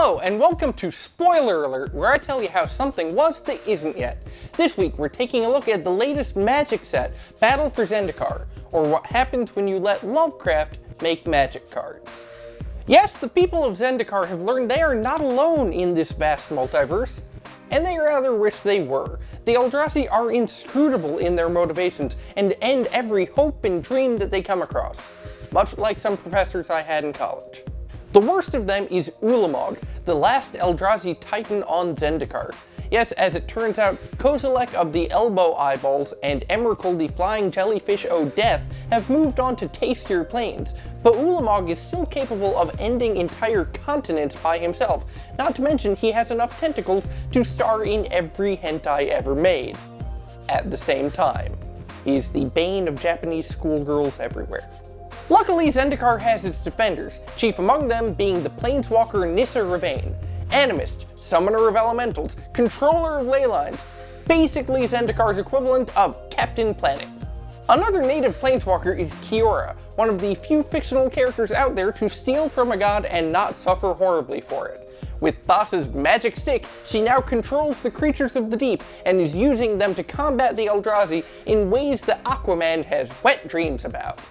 Hello, and welcome to Spoiler Alert, where I tell you how something was that isn't yet. This week, we're taking a look at the latest magic set, Battle for Zendikar, or what happens when you let Lovecraft make magic cards. Yes, the people of Zendikar have learned they are not alone in this vast multiverse, and they rather wish they were. The Eldrazi are inscrutable in their motivations, and end every hope and dream that they come across, much like some professors I had in college. The worst of them is Ulamog, the last Eldrazi titan on Zendikar. Yes, as it turns out, Kozilek of the Elbow Eyeballs and Emrakul the Flying Jellyfish O' Death have moved on to tastier planes, but Ulamog is still capable of ending entire continents by himself, not to mention he has enough tentacles to star in every hentai ever made. At the same time, he is the bane of Japanese schoolgirls everywhere. Luckily, Zendikar has its defenders, chief among them being the planeswalker Nissa Ravain, animist, summoner of elementals, controller of ley lines, basically Zendikar's equivalent of Captain Planet. Another native planeswalker is Kiora, one of the few fictional characters out there to steal from a god and not suffer horribly for it. With Thassa's magic stick, she now controls the creatures of the deep and is using them to combat the Eldrazi in ways that Aquaman has wet dreams about.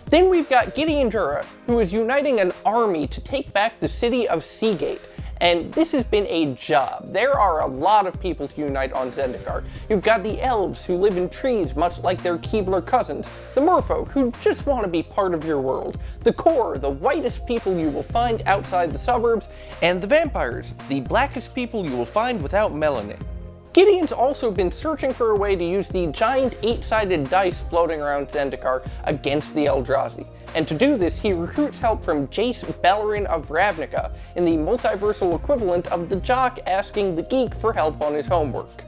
Then we've got Gideon Jura, who is uniting an army to take back the city of Seagate. And this has been a job. There are a lot of people to unite on Zendikar. You've got the elves, who live in trees much like their Keebler cousins, the merfolk, who just want to be part of your world, the core, the whitest people you will find outside the suburbs, and the vampires, the blackest people you will find without melanin. Gideon's also been searching for a way to use the giant 8-sided dice floating around Zendikar against the Eldrazi, and to do this he recruits help from Jace Bellerin of Ravnica, in the multiversal equivalent of the jock asking the geek for help on his homework.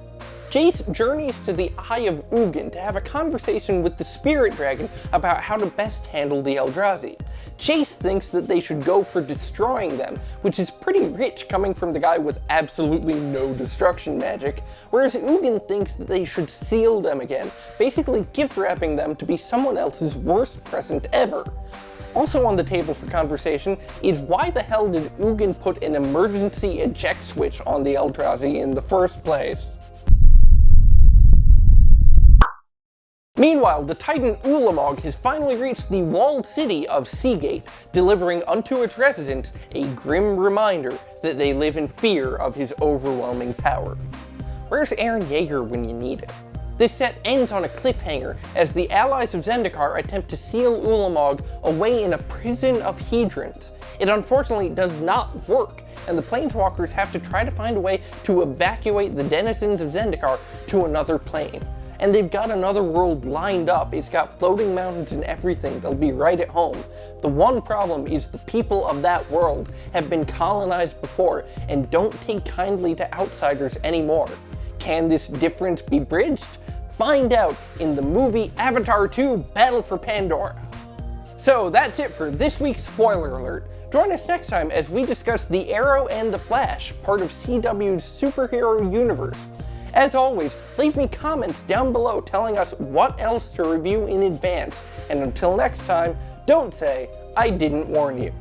Jace journeys to the Eye of Ugin to have a conversation with the Spirit Dragon about how to best handle the Eldrazi. Jace thinks that they should go for destroying them, which is pretty rich coming from the guy with absolutely no destruction magic, whereas Ugin thinks that they should seal them again, basically gift wrapping them to be someone else's worst present ever. Also on the table for conversation is why the hell did Ugin put an emergency eject switch on the Eldrazi in the first place? Meanwhile, the titan Ulamog has finally reached the walled city of Seagate, delivering unto its residents a grim reminder that they live in fear of his overwhelming power. Where's Eren Yeager when you need it? This set ends on a cliffhanger as the allies of Zendikar attempt to seal Ulamog away in a prison of hedrons. It unfortunately does not work, and the planeswalkers have to try to find a way to evacuate the denizens of Zendikar to another plane. And they've got another world lined up. It's got floating mountains and everything. They'll be right at home. The one problem is the people of that world have been colonized before and don't take kindly to outsiders anymore. Can this difference be bridged? Find out in the movie Avatar 2: Battle for Pandora. So that's it for this week's Spoiler Alert. Join us next time as we discuss The Arrow and the Flash, part of CW's superhero universe. As always, leave me comments down below telling us what else to review in advance, and until next time, don't say I didn't warn you.